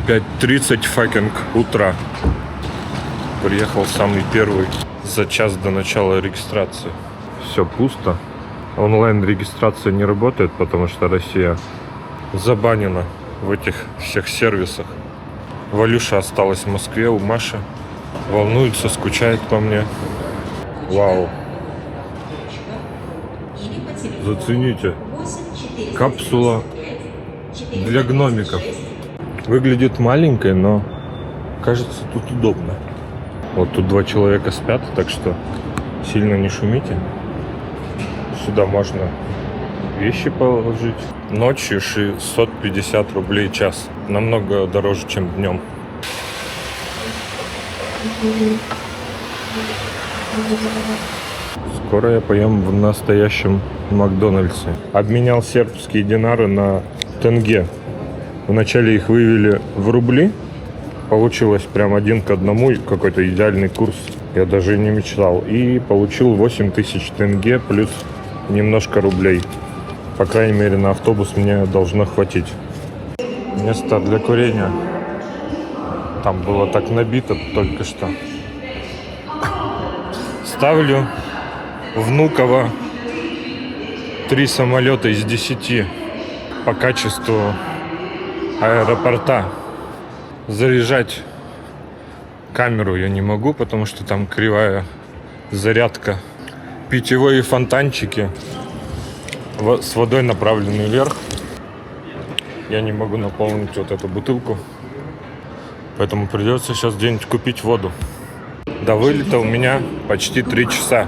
5:30 факинг утра. Приехал самый первый за час до начала регистрации. Все пусто. Онлайн-регистрация не работает, потому что Россия забанена в этих всех сервисах. Валюша осталась в Москве у Маши. Волнуется, скучает по мне. Вау. Зацените. Капсула для гномиков. Выглядит маленькой, но кажется, тут удобно. Вот тут 2 человека спят, так что сильно не шумите. Сюда можно вещи положить. Ночью 650 рублей час. Намного дороже, чем днем. Скоро я поем в настоящем Макдональдсе. Обменял сербские динары на тенге. Вначале их вывели в рубли. Получилось прям 1 к 1, какой-то идеальный курс. Я даже не мечтал. И получил 8000 тенге плюс немножко рублей. По крайней мере, на автобус мне должно хватить. Место для курения. Там было так набито только что. Ставлю Внуково 3 самолета из 10 по качеству аэропорта. Заряжать камеру я не могу, потому что там кривая зарядка. Питьевые фонтанчики с водой направлены вверх. Я не могу наполнить вот эту бутылку, поэтому придется сейчас где-нибудь купить воду. До вылета у меня почти 3 часа.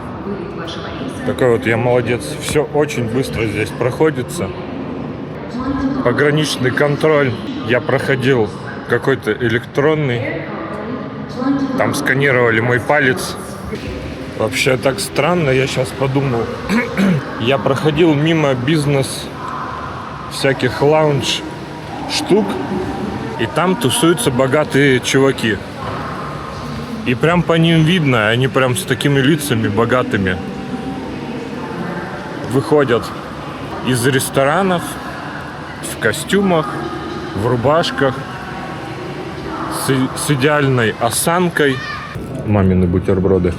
Такой вот я молодец. Все очень быстро здесь проходится. Пограничный контроль я проходил какой-то электронный. Там сканировали мой палец. Вообще так странно, я сейчас подумал. Я проходил мимо бизнес всяких лаунж штук, и там тусуются богатые чуваки. И прям по ним видно, они прям с такими лицами богатыми выходят из ресторанов в костюмах, в рубашках, с идеальной осанкой. Мамины бутерброды.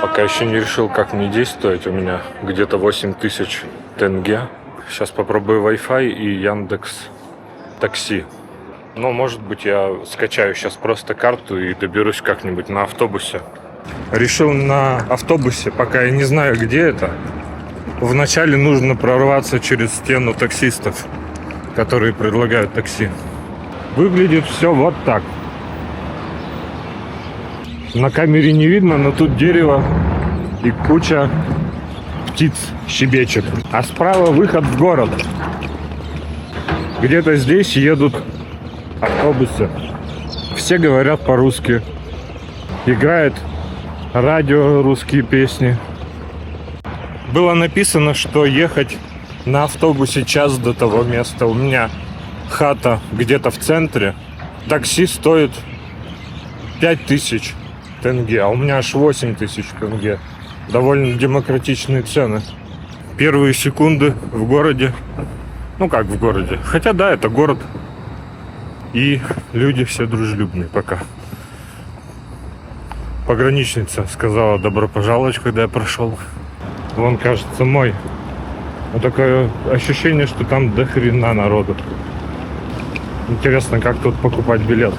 Пока еще не решил, как мне действовать. У меня где-то 8000 тенге. Сейчас попробую Wi-Fi и Яндекс Такси. Но, может быть, я скачаю сейчас просто карту и доберусь как-нибудь на автобусе. Решил на автобусе, пока я не знаю, где это. Вначале нужно прорваться через стену таксистов, которые предлагают такси. Выглядит все вот так. На камере не видно, но тут дерево и куча птиц щебечет. А справа выход в город. Где-то здесь едут автобусы. Все говорят по-русски. Играет радио, русские песни. Было написано, что ехать на автобусе час до того места. У меня хата где-то в центре. Такси стоит 5000 тенге, а у меня аж 8000 тенге. Довольно демократичные цены. Первые секунды в городе. Ну как в городе? Хотя да, это город. И люди все дружелюбные пока. Пограничница сказала добро пожаловать, когда я прошел. Вон, кажется, мой. Вот такое ощущение, что там до хрена народу. Интересно, как тут покупать билет.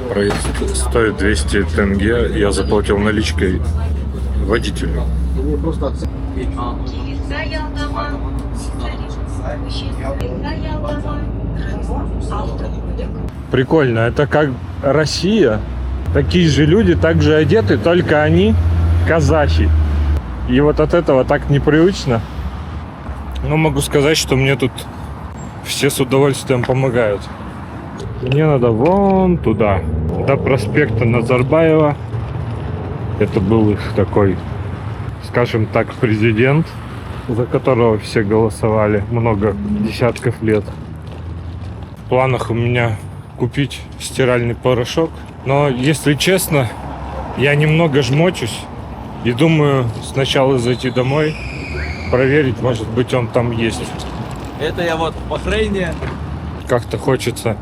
Проезд стоит 200 тенге. Я заплатил наличкой водителю. Прикольно. Это как Россия. Такие же люди, так же одеты, только они казахи. И вот от этого так непривычно. Но могу сказать, что мне тут все с удовольствием помогают. Мне надо вон туда, до проспекта Назарбаева. Это был их такой, скажем так, президент, за которого все голосовали много десятков лет. В планах у меня купить стиральный порошок. Но, если честно, я немного жмочусь. И думаю, сначала зайти домой, проверить, может быть, он там есть. Это я вот по Хрейне. Как-то хочется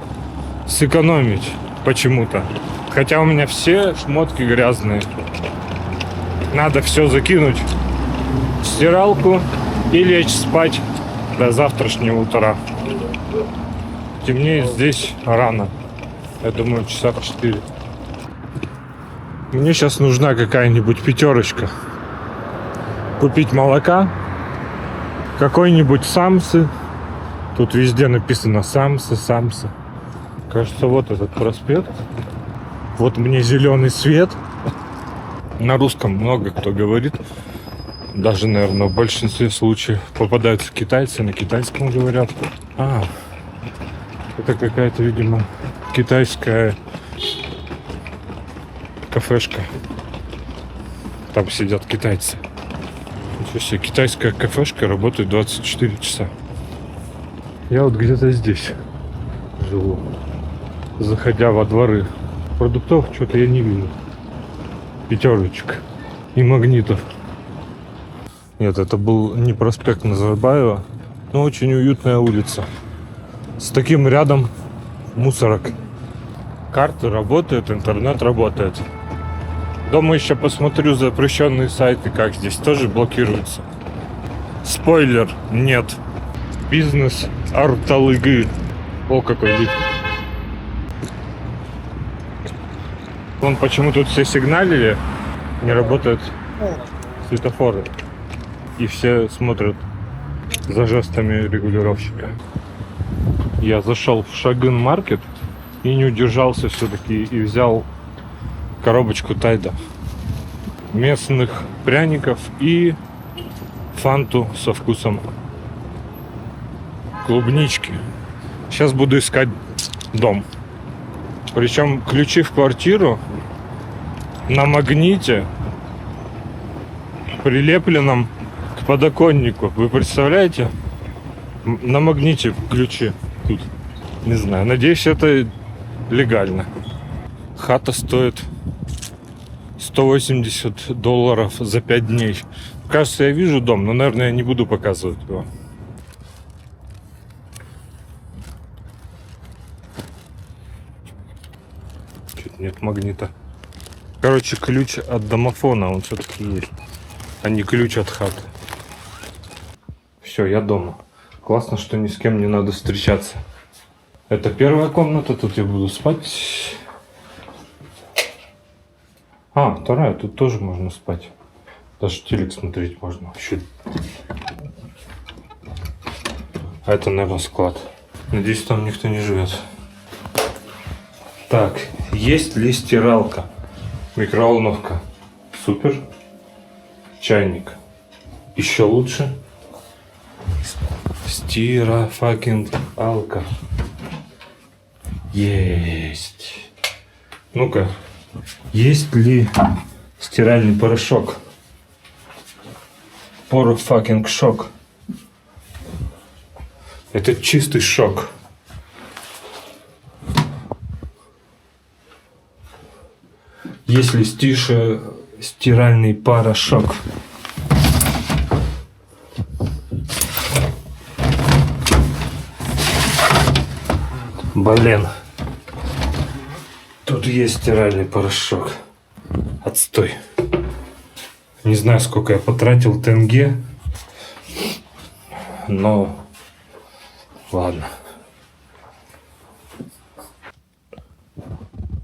сэкономить почему-то. Хотя у меня все шмотки грязные. Надо все закинуть в стиралку и лечь спать до завтрашнего утра. Темнеет здесь рано. Я думаю, часа в 4. Мне сейчас нужна какая-нибудь пятерочка. Купить молока, какой-нибудь самсы. Тут везде написано самсы, самсы. Кажется, вот этот проспект. Вот мне зеленый свет. На русском много кто говорит. Даже, наверное, в большинстве случаев попадаются китайцы, на китайском говорят. Это какая-то, видимо, китайская кафешка. Там сидят китайцы. Ничего себе, китайская кафешка работает 24 часа. Я вот где-то здесь живу, заходя во дворы. Продуктов что-то я не вижу. Пятерочек и магнитов. Нет, это был не проспект Назарбаева, но очень уютная улица. С таким рядом мусорок. Карты работают, интернет работает. Дома еще посмотрю запрещенные сайты, как здесь тоже блокируются. Спойлер, нет. Бизнес арталыгы. О, какой вид. Вон почему тут все сигналили, не работают светофоры. И все смотрят за жестами регулировщика. Я зашел в Шагын Маркет и не удержался все-таки и взял коробочку Тайда, местных пряников и фанту со вкусом клубнички. Сейчас буду искать дом. Причем ключи в квартиру на магните, прилепленном к подоконнику. Вы представляете? На магните ключи тут. Не знаю. Надеюсь, это легально. Хата стоит $180 за 5 дней. Кажется, я вижу дом, но, наверное, я не буду показывать его. Чуть нет магнита. Короче, ключ от домофона, он все-таки есть, а не ключ от хаты. Все, я дома. Классно, что ни с кем не надо встречаться. Это первая комната, тут я буду спать. Вторая, тут тоже можно спать. Даже телек смотреть можно. Вообще. А это, наверное, склад. Надеюсь, там никто не живет. Так, есть ли стиралка? Микроволновка. Супер. Чайник. Еще лучше. Стира-факинг-алка. Есть. Ну-ка. Есть ли стиральный порошок? Поро-факинг-шок. Это чистый шок. Есть ли стиральный порошок? Блин. Тут есть стиральный порошок. Отстой. Не знаю, сколько я потратил тенге. Но ладно.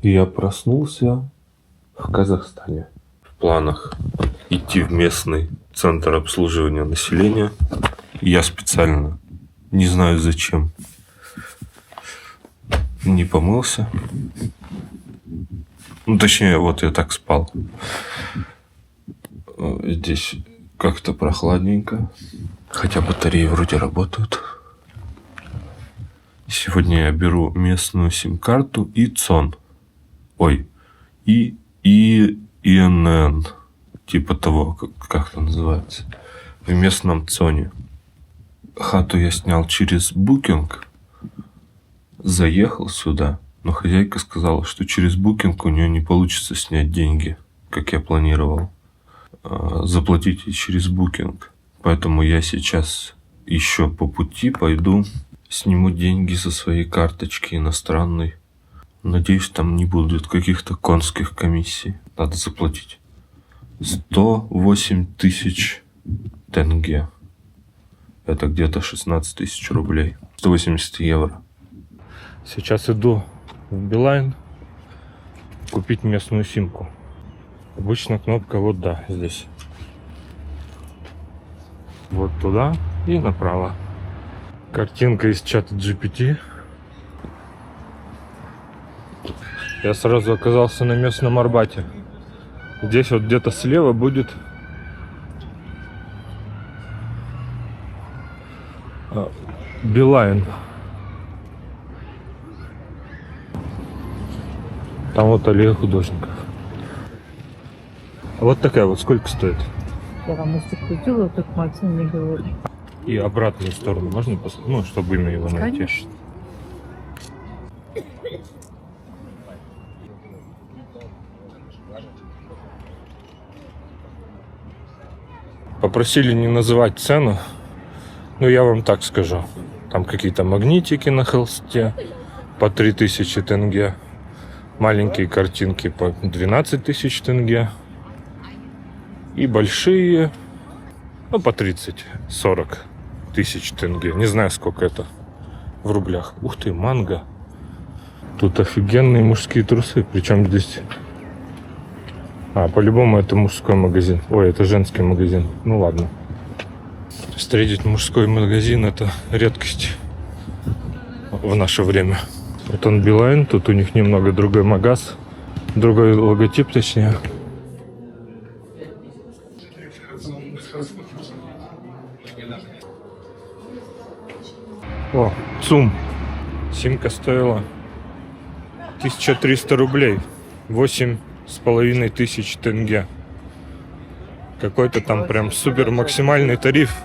Я проснулся в Казахстане. В планах идти в местный центр обслуживания населения. Я специально, не знаю зачем, не помылся. Ну, точнее, вот я так спал. Здесь как-то прохладненько. Хотя батареи вроде работают. Сегодня я беру местную сим-карту и ЦОН. Ой, и ИНН. Типа того, как это называется. В местном ЦОНе. Хату я снял через Booking. Заехал сюда. Но хозяйка сказала, что через Booking у нее не получится снять деньги, как я планировал. заплатите через Booking. Поэтому я сейчас еще по пути пойду, сниму деньги со своей карточки иностранной. Надеюсь, там не будет каких-то конских комиссий. Надо заплатить 108 тысяч тенге. Это где-то 16 тысяч рублей. 180 евро. Сейчас иду в Билайн купить местную симку. Обычно кнопка вот да, здесь. Вот туда и направо. Картинка из чата GPT. Я сразу оказался на местном Арбате. Здесь вот где-то слева будет Билайн. Там вот аллея художников. Вот такая вот сколько стоит? Я вам если купила, так Максим не говорит. И обратную сторону можно посмотреть? Ну, чтобы имя его найти. Конечно. Попросили не называть цену, но я вам так скажу. Там какие-то магнитики на холсте по 3000 тенге, маленькие картинки по 12 тысяч тенге и большие, ну, по 30-40 тысяч тенге. Не знаю, сколько это в рублях. Ух ты, манго. Тут офигенные мужские трусы, причем здесь... по-любому это мужской магазин. Ой, это женский магазин. Ну ладно. Встретить мужской магазин — это редкость в наше время. Вот он Билайн, тут у них немного другой магаз. Другой логотип, точнее. О, ЦУМ. Симка стоила 1300 рублей. 8500 тенге. Какой-то там прям супер максимальный тариф.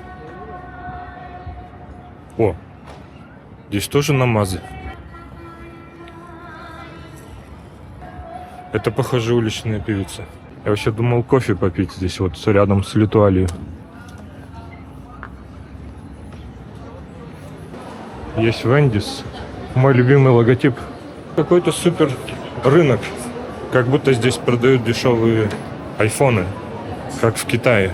О, здесь тоже намазы. Это, похоже, уличная певица. Я вообще думал кофе попить здесь, вот рядом с Литуалией. Есть Вендис. Мой любимый логотип. Какой-то супер рынок. Как будто здесь продают дешевые айфоны, как в Китае.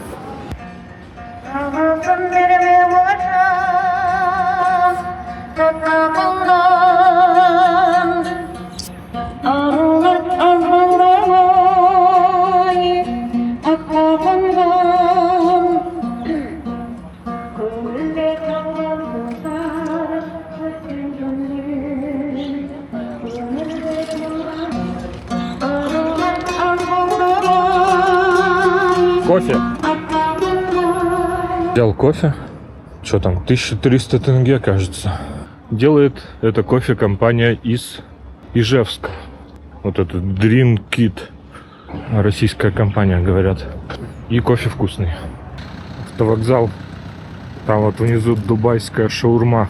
Кофе. Взял кофе. Что там, 1300 тенге, кажется. Делает это кофе компания из Ижевска. Вот это Dream Kit. Российская компания, говорят. И кофе вкусный. Автовокзал. Там вот внизу дубайская шаурма.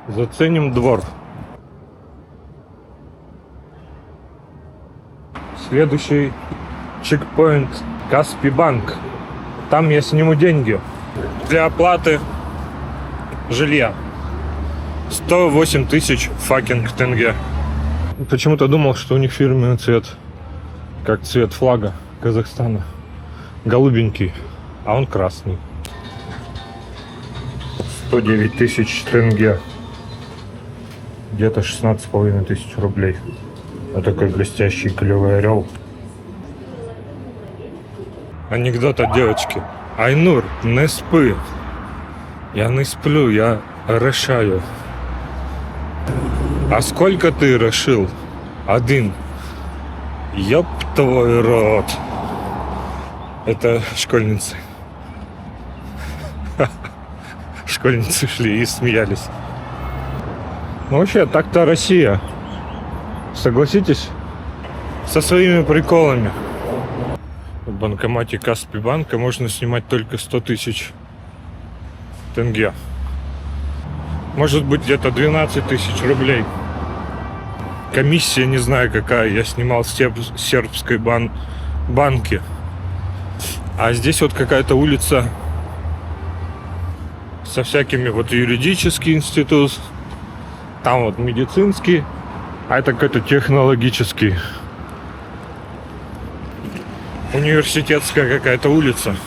Заценим двор. Следующий чекпоинт Каспий банк. Там я сниму деньги для оплаты жилья. 108 тысяч факинг тенге. Почему-то думал, что у них фирменный цвет, как цвет флага Казахстана. Голубенький, а он красный. 109 тысяч тенге. Где-то 16,5 тысяч рублей. Вот такой блестящий клевый орел. Анекдот от девочки. Айнур, не спи. Я не сплю, я решаю. А сколько ты решил? Один. Ёб твой рот. Это школьницы. школьницы шли и смеялись. Ну вообще, так-то Россия. Согласитесь? Со своими приколами. В банкомате Каспийбанка можно снимать только 100 тысяч тенге. Может быть, где-то 12 тысяч рублей. Комиссия не знаю какая. Я снимал в сербской банке. А здесь вот какая-то улица со всякими, вот юридический институт, там вот медицинский, а это какой-то технологический. Университетская какая-то улица.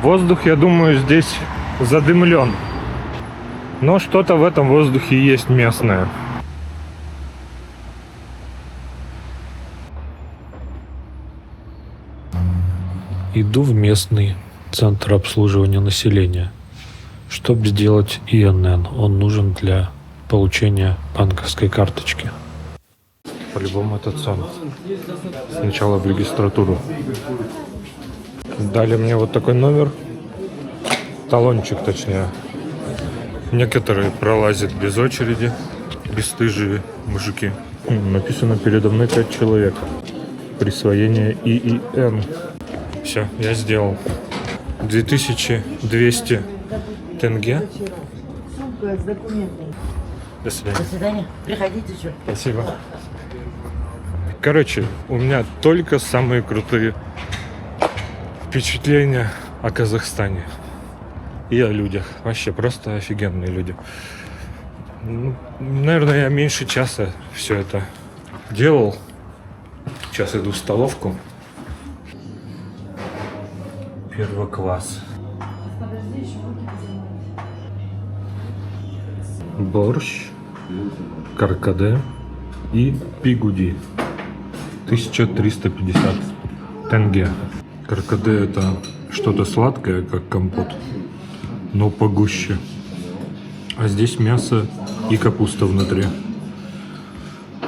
Воздух, я думаю, здесь задымлен. Но что-то в этом воздухе есть местное. Иду в местный центр обслуживания населения, чтобы сделать ИНН. Он нужен для получения банковской карточки. По-любому это сон. Сначала в регистратуру. Дали мне вот такой номер. Талончик, точнее. Некоторые пролазят без очереди. Бесстыжие мужики. Написано передо мной 5 человек. Присвоение ИИН. Все, я сделал. 2200 тенге. Сумка с документами. До свидания. До свидания. Приходите еще. Спасибо. Короче, у меня только самые крутые впечатления о Казахстане. И о людях. Вообще просто офигенные люди. Ну, наверное, я меньше часа все это делал. Сейчас иду в столовку. Первый класс. Борщ, каркаде и пигуди. 1350 тенге. Каркаде это что-то сладкое, как компот, но погуще. А здесь мясо и капуста внутри.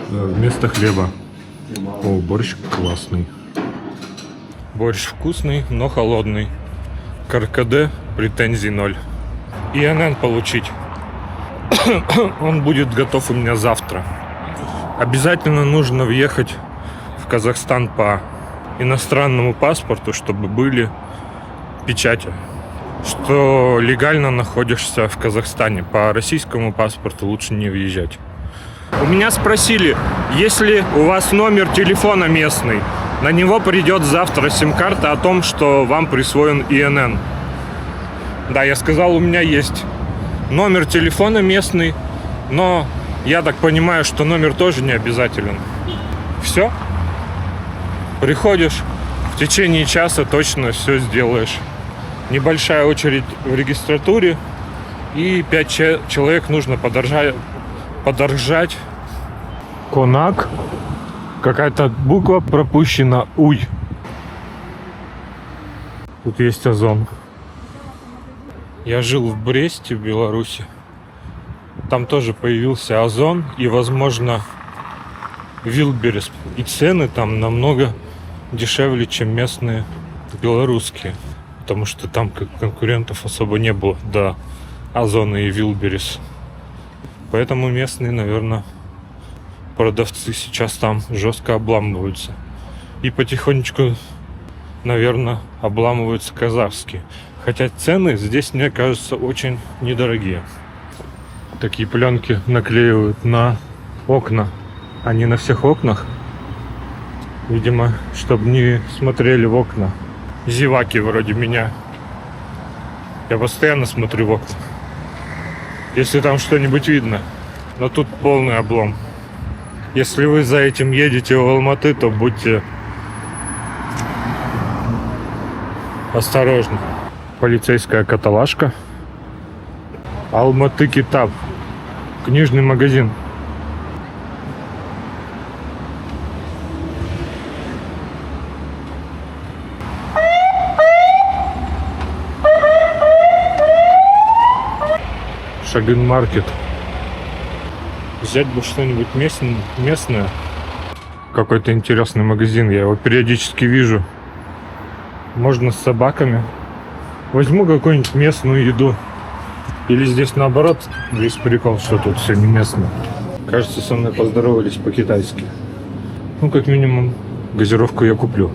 Вместо хлеба. О, борщ классный. Борщ вкусный, но холодный. Каркаде претензий 0. ИНН получить. Он будет готов у меня завтра. Обязательно нужно въехать в Казахстан по иностранному паспорту, чтобы были печати, что легально находишься в Казахстане. По российскому паспорту лучше не въезжать. У меня спросили, есть ли у вас номер телефона местный. На него придет завтра сим-карта о том, что вам присвоен ИНН. Да, я сказал, у меня есть номер телефона местный, но я так понимаю, что номер тоже не обязателен. Все. Приходишь, в течение часа точно все сделаешь. Небольшая очередь в регистратуре, и 5 человек нужно подержать. Конак. Какая-то буква пропущена. Уй. Тут есть Озон. Я жил в Бресте, в Беларуси. Там тоже появился Озон и, возможно, Вилберес. И цены там намного дешевле, чем местные белорусские. Потому что там конкурентов особо не было до Озона и Вилберес. Поэтому местные, наверное, продавцы сейчас там жестко обламываются. И потихонечку, наверное, обламываются казахские. Хотя цены здесь, мне кажется, очень недорогие. Такие пленки наклеивают на окна. Они на всех окнах. Видимо, чтобы не смотрели в окна. Зеваки вроде меня. Я постоянно смотрю в окна. Если там что-нибудь видно. Но тут полный облом. Если вы за этим едете в Алматы, то будьте Осторожно. Полицейская каталажка. Алматы Китап. Книжный магазин. Шагин Маркет. Взять бы что-нибудь местное. Какой-то интересный магазин. Я его периодически вижу. Можно с собаками. Возьму какую-нибудь местную еду. Или здесь наоборот, весь прикол, что тут все не местное. Кажется, со мной поздоровались по-китайски. Ну, как минимум, газировку я куплю.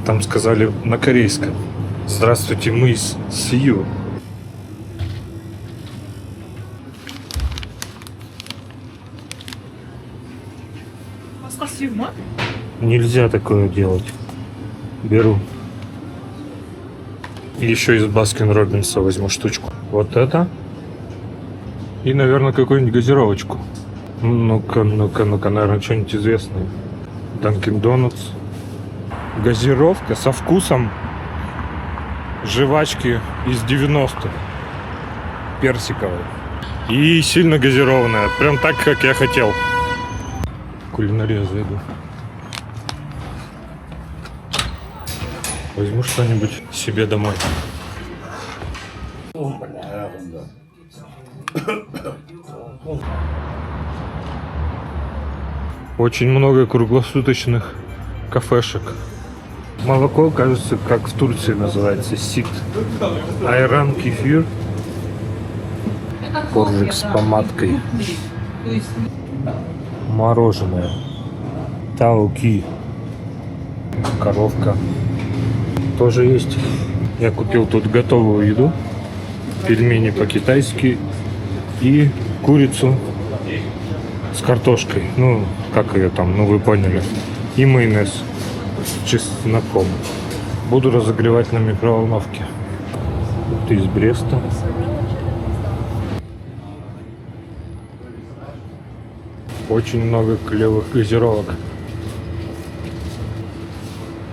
Там сказали на корейском. Здравствуйте, мы из Сию. Нельзя такое делать. Беру. Еще из Баскин Роббинса возьму штучку. Вот это. И, наверное, какую-нибудь газировочку. Ну-ка, наверное, что-нибудь известное. Dunkin' Donuts. Газировка со вкусом жвачки из 90-х. Персиковой. И сильно газированная. Прям так, как я хотел. Кулинария зайду. Возьму что-нибудь себе домой. Очень много круглосуточных кафешек. Молоко, кажется, как в Турции называется, сит. Айран, кефир. Коржик с помадкой. Мороженое. Тауки. Коровка. Тоже есть. Я купил тут готовую еду. Пельмени по-китайски. И курицу с картошкой. Ну, как ее там, ну вы поняли. И майонез с чесноком. Буду разогревать на микроволновке. Это из Бреста. Очень много клевых газировок.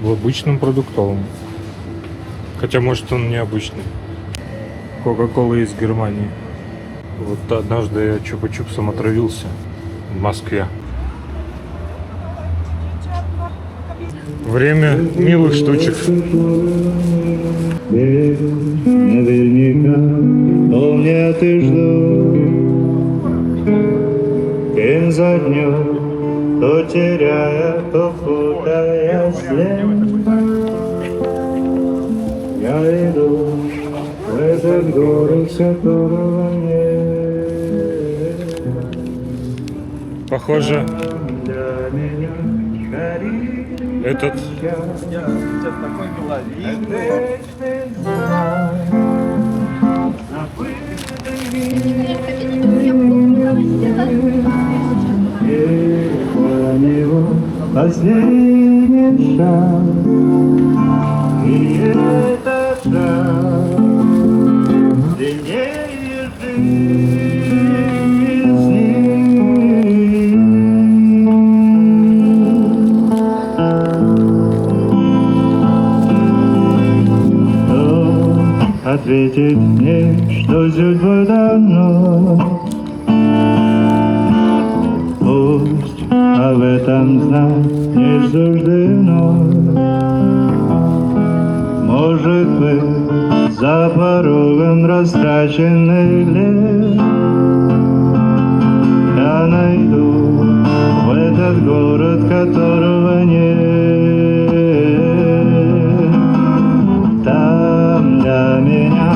В обычном продуктовом. Хотя, может, он необычный. Кока-кола из Германии. Вот однажды я чупа-чупсом отравился в Москве. Время милых штучек. Наверняка помнят и ждут. День за днем, то теряя, то путая след. Я иду в этот город, которого нет. Похоже, Для меня горит этот Я сейчас такой миловидный. для него последний шаг. И этот шаг длиннее ответить мне, что судьба давно. Пусть об этом знать не суждено. Может быть, за порогом растраченных лет я найду в этот город, которого нет. Там для меня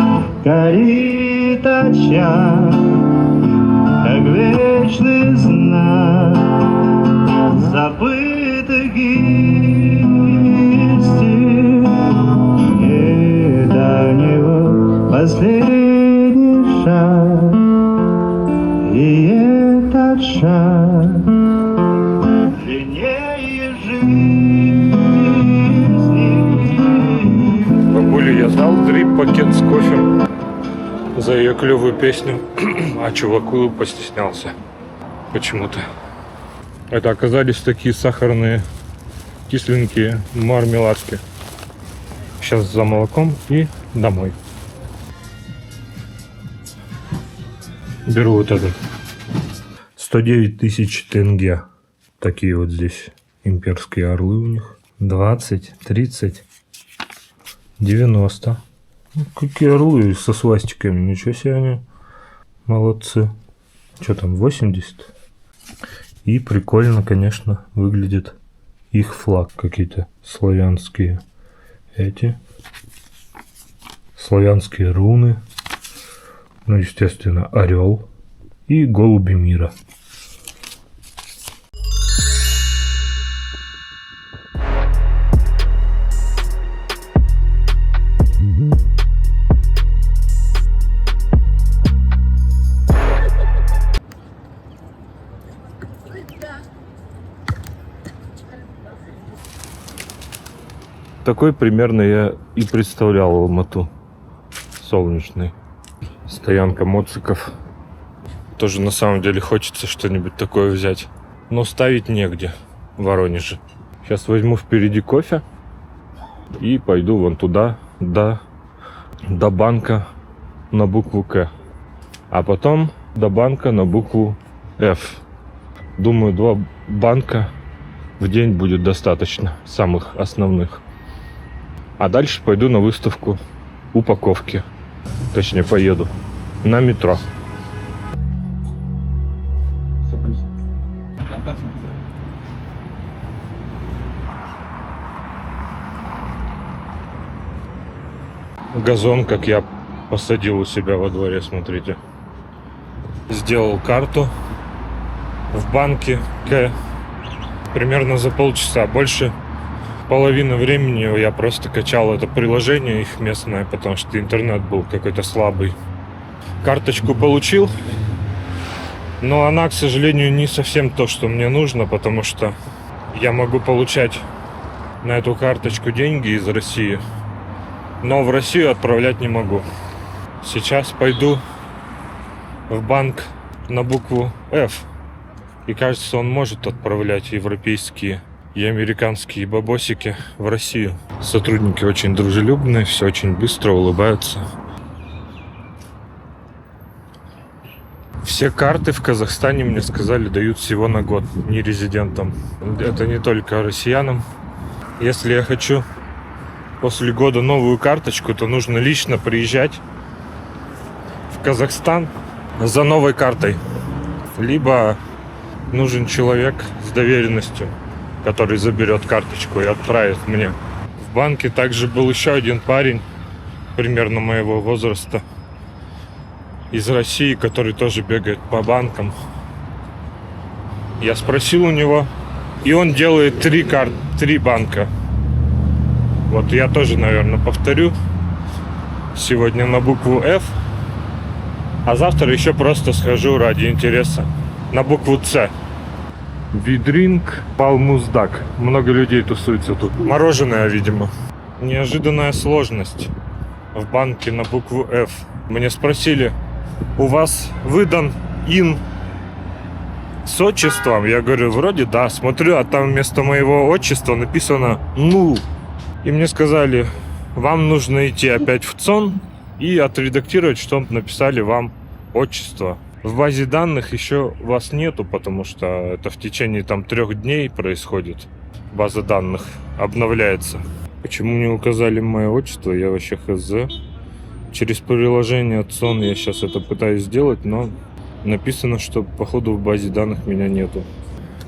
горит очаг, как вечный знак забытых истин. И до него последний шаг, и этот шаг длиннее жизни. бабуле я дал дрип-пакет с кофе за ее клевую песню, а чуваку постеснялся почему-то. Это оказались такие сахарные кисленькие мармеладки. Сейчас за молоком и домой. Беру вот этот. 109 тысяч тенге. Такие вот здесь имперские орлы у них. 20, 30, 90. Ну, какие орлы со свастиками. Ничего себе они. Молодцы. Что там, 80? И прикольно, конечно, выглядит их флаг. Какие-то славянские эти. Славянские руны. Ну, естественно, орел и голуби мира. Такой примерно я и представлял Алмату. Солнечный. Стоянка моциков. Тоже на самом деле хочется что-нибудь такое взять. Но ставить негде в Воронеже. Сейчас возьму впереди кофе и пойду вон туда, до банка на букву К. А потом до банка на букву F. Думаю, 2 банка в день будет достаточно, самых основных. А дальше пойду на выставку упаковки. Точнее, поеду на метро. Газон, как я посадил у себя во дворе, смотрите. Сделал карту в банке К примерно за полчаса. Больше половины времени я просто качал это приложение их местное, потому что интернет был какой-то слабый. Карточку получил, но она, к сожалению, не совсем то, что мне нужно, потому что я могу получать на эту карточку деньги из России, но в Россию отправлять не могу. Сейчас пойду в банк на букву F, и кажется, он может отправлять европейские и американские бабосики в Россию. Сотрудники очень дружелюбные, все очень быстро, улыбаются. Все карты в Казахстане, мне сказали, дают всего на год нерезидентам. Это не только россиянам. Если я хочу после года новую карточку, то нужно лично приезжать в Казахстан за новой картой. Либо нужен человек с доверенностью, который заберет карточку и отправит мне. В банке также был еще один парень, примерно моего возраста, из России, который тоже бегает по банкам. Я спросил у него, и он делает 3 банка. Вот я тоже, наверное, повторю. Сегодня на букву F, а завтра еще просто схожу ради интереса на букву С. Видринг Палмуздак. Много людей тусуется тут. Мороженое, видимо. Неожиданная сложность в банке на букву F. Мне спросили, у вас выдан ин с отчеством? Я говорю, вроде да. Смотрю, а там вместо моего отчества написано «ну». И мне сказали, вам нужно идти опять в ЦОН и отредактировать, что написали вам отчество. В базе данных еще вас нету, потому что это в течение 3 дней происходит. База данных обновляется. Почему не указали мое отчество, я вообще хз. Через приложение ЦОН я сейчас это пытаюсь сделать, но написано, что походу в базе данных меня нету.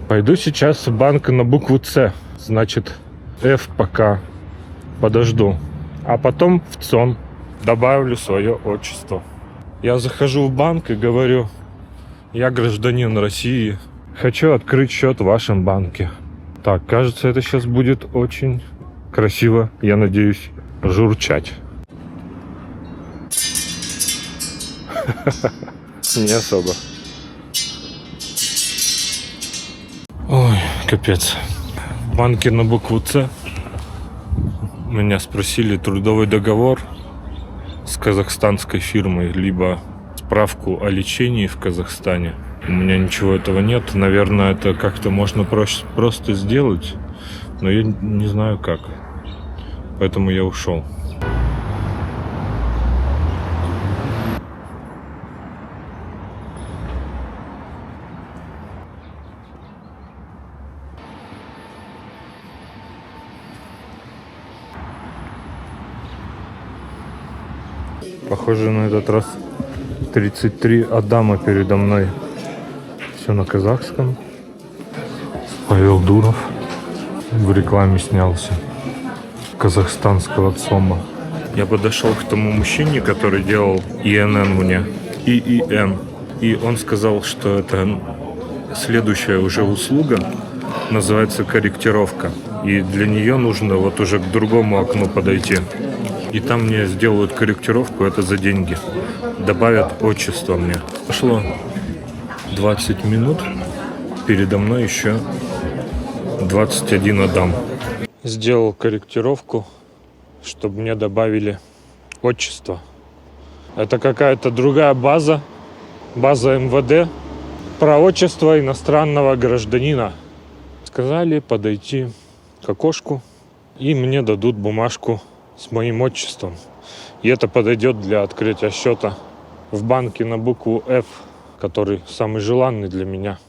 Пойду сейчас в банк на букву С. Значит, F пока подожду. А потом в ЦОН добавлю свое отчество. Я захожу в банк и говорю, я гражданин России, хочу открыть счет в вашем банке. Так, кажется, это сейчас будет очень красиво, я надеюсь, журчать. Не особо. Ой, капец. В банке на букву С меня спросили трудовой договор с казахстанской фирмой, либо справку о лечении в Казахстане. У меня ничего этого нет. Наверное, это как-то можно просто сделать, но я не знаю как. Поэтому я ушел. Похоже, на этот раз 33 Адама передо мной. Все на казахском. Павел Дуров в рекламе снялся. Казахстанского ЦОМа. Я подошел к тому мужчине, который делал ИНН мне. ИИН. И он сказал, что это следующая уже услуга. Называется корректировка. И для нее нужно вот уже к другому окну подойти. И там мне сделают корректировку, это за деньги. Добавят отчество мне. Прошло 20 минут. Передо мной еще 21 Адам. Сделал корректировку, чтобы мне добавили отчество. Это какая-то другая база. База МВД. Про отчество иностранного гражданина. Сказали подойти к окошку. И мне дадут бумажку с моим отчеством. И это подойдет для открытия счета в банке на букву F, который самый желанный для меня.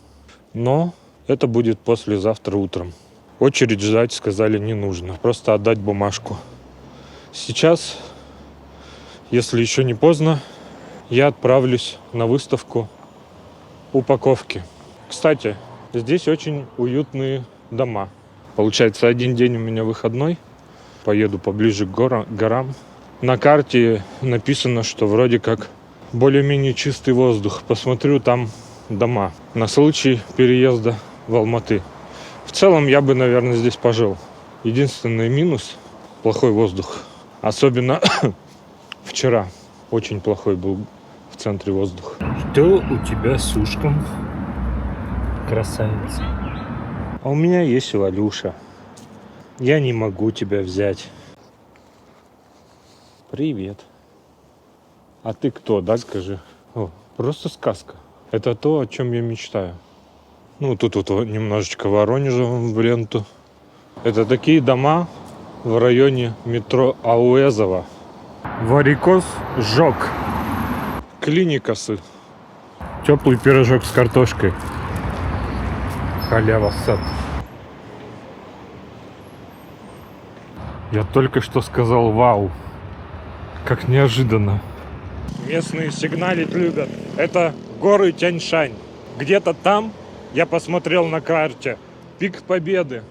Но это будет послезавтра утром. Очередь ждать, сказали, не нужно. Просто отдать бумажку. Сейчас, если еще не поздно, я отправлюсь на выставку упаковки. Кстати, здесь очень уютные дома. Получается, один день у меня выходной. Поеду поближе к горам. На карте написано, что вроде как более-менее чистый воздух. Посмотрю, там дома. На случай переезда в Алматы. В целом я бы, наверное, здесь пожил. Единственный минус – плохой воздух. Особенно вчера. Очень плохой был в центре воздух. Что у тебя с ушком? Красавица. А у меня есть Валюша. Я не могу тебя взять. Привет. А ты кто, да, скажи? О, просто сказка. Это то, о чем я мечтаю. Ну, тут вот немножечко Воронежа в ленту. Это такие дома в районе метро Ауэзово. Варикоз жёг. Клиникасы. Теплый пирожок с картошкой. Халява сад. Я только что сказал вау. Как неожиданно. Местные сигналить любят. Это горы Тяньшань. Где-то там, я посмотрел на карте, пик Победы.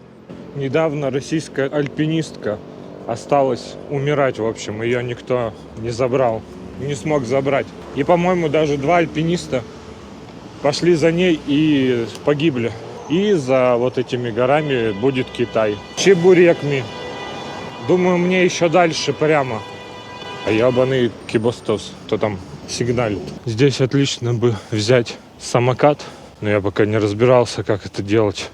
Недавно российская альпинистка осталась умирать, в общем. Ее никто не забрал. Не смог забрать. И, по-моему, даже 2 альпиниста пошли за ней и погибли. И за вот этими горами будет Китай. Чебурекми. Думаю, мне еще дальше прямо. А ябаный кибостос, кто там сигналит. Здесь отлично бы взять самокат, но я пока не разбирался, как это делать.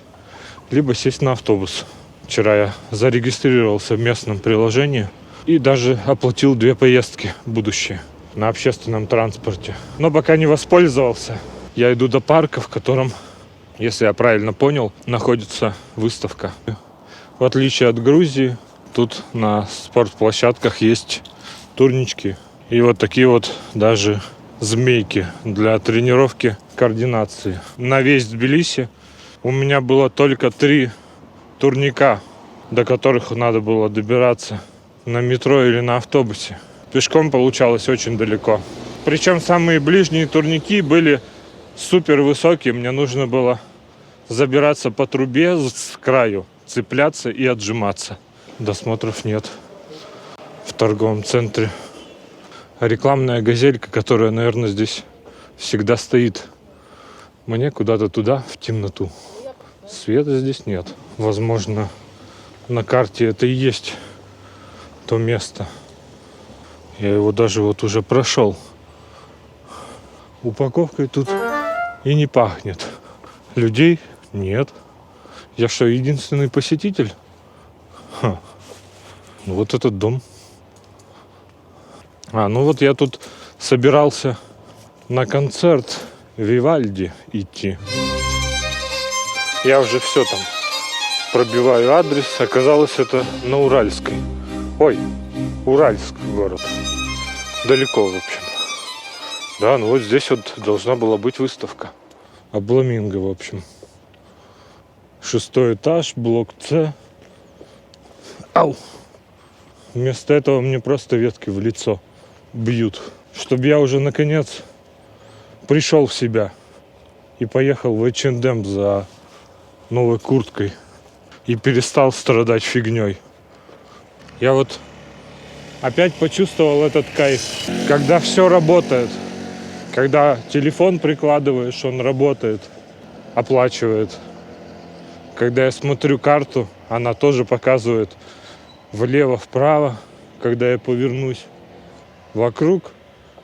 Либо сесть на автобус. Вчера я зарегистрировался в местном приложении и даже оплатил 2 поездки будущие на общественном транспорте. Но пока не воспользовался. Я иду до парка, в котором, если я правильно понял, находится выставка. В отличие от Грузии, тут на спортплощадках есть турнички и вот такие вот даже змейки для тренировки координации. На весь Тбилиси у меня было только 3 турника, до которых надо было добираться на метро или на автобусе. Пешком получалось очень далеко. Причем самые ближние турники были супер высокие. Мне нужно было забираться по трубе с краю, цепляться и отжиматься. Досмотров нет в торговом центре. Рекламная газелька, которая, наверное, здесь всегда стоит. Мне куда-то туда, в темноту. Света здесь нет. Возможно, на карте это и есть то место. Я его даже вот уже прошел. Упаковкой тут и не пахнет. Людей нет. Я что, единственный посетитель? Ха. Вот этот дом. Ну вот я тут собирался на концерт Вивальди идти. Я уже все там пробиваю адрес. Оказалось, это на Уральской. Ой, Уральск город. Далеко, в общем. Да, ну вот здесь вот должна была быть выставка. Обламинго, в общем. 6-й этаж, блок С. Ау! Вместо этого мне просто ветки в лицо бьют. Чтобы я уже наконец пришел в себя и поехал в H&M за новой курткой и перестал страдать фигней. Я вот опять почувствовал этот кайф, когда все работает, когда телефон прикладываешь, он работает, оплачивает. Когда я смотрю карту, она тоже показывает влево-вправо, когда я повернусь вокруг.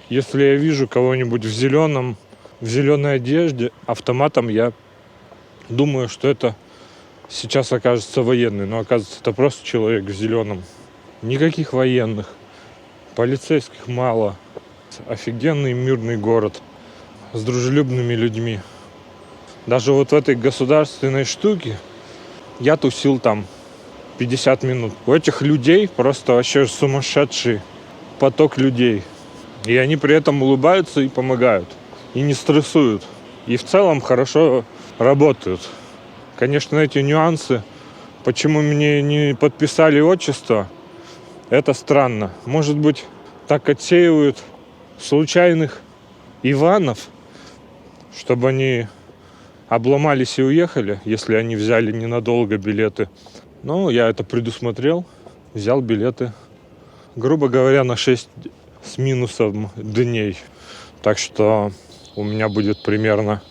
Если я вижу кого-нибудь в зеленой одежде, автоматом я думаю, что это сейчас окажется военный, но оказывается это просто человек в зеленом. Никаких военных, полицейских мало. Офигенный мирный город с дружелюбными людьми. Даже вот в этой государственной штуке я тусил там 50 минут. У этих людей просто вообще сумасшедший поток людей. И они при этом улыбаются и помогают. И не стрессуют. И в целом хорошо работают. Конечно, эти нюансы, почему мне не подписали отчество, это странно. Может быть, так отсеивают случайных Иванов, чтобы они обломались и уехали, если они взяли ненадолго билеты. Ну, я это предусмотрел, взял билеты, грубо говоря, на 6 с минусом дней. Так что у меня будет примерно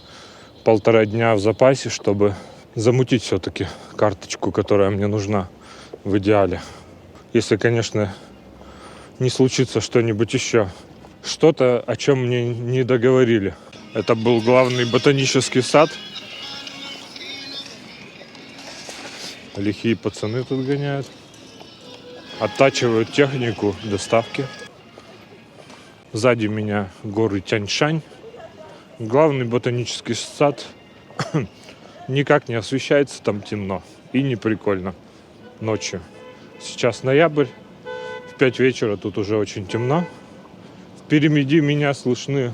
1,5 дня в запасе, чтобы замутить все-таки карточку, которая мне нужна в идеале. Если, конечно, не случится что-нибудь еще. Что-то, о чем мне не договорили. Это был главный ботанический сад. Лихие пацаны тут гоняют. Оттачивают технику доставки. Сзади меня горы Тяньшань. Главный ботанический сад никак не освещается, там темно. И не прикольно ночью. Сейчас ноябрь, в 5 вечера тут уже очень темно. Впереди меня слышна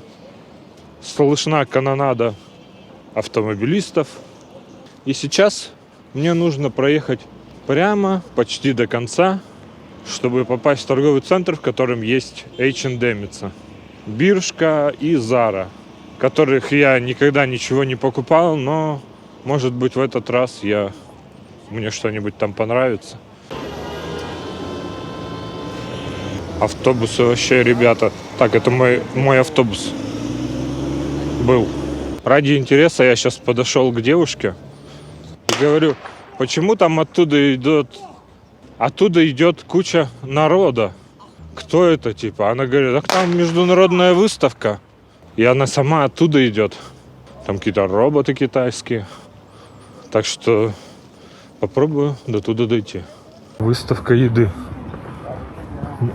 канонада автомобилистов. И сейчас мне нужно проехать прямо почти до конца, чтобы попасть в торговый центр, в котором есть H&M, Биршка и Зара, которых я никогда ничего не покупал, но может быть в этот раз мне что-нибудь там понравится. Автобусы вообще, ребята. Так, это мой автобус был. Ради интереса я сейчас подошел к девушке и говорю, почему там оттуда идет куча народа? Кто это, типа? Она говорит, так там международная выставка. И она сама оттуда идет. Там какие-то роботы китайские. Так что попробую до туда дойти. Выставка еды.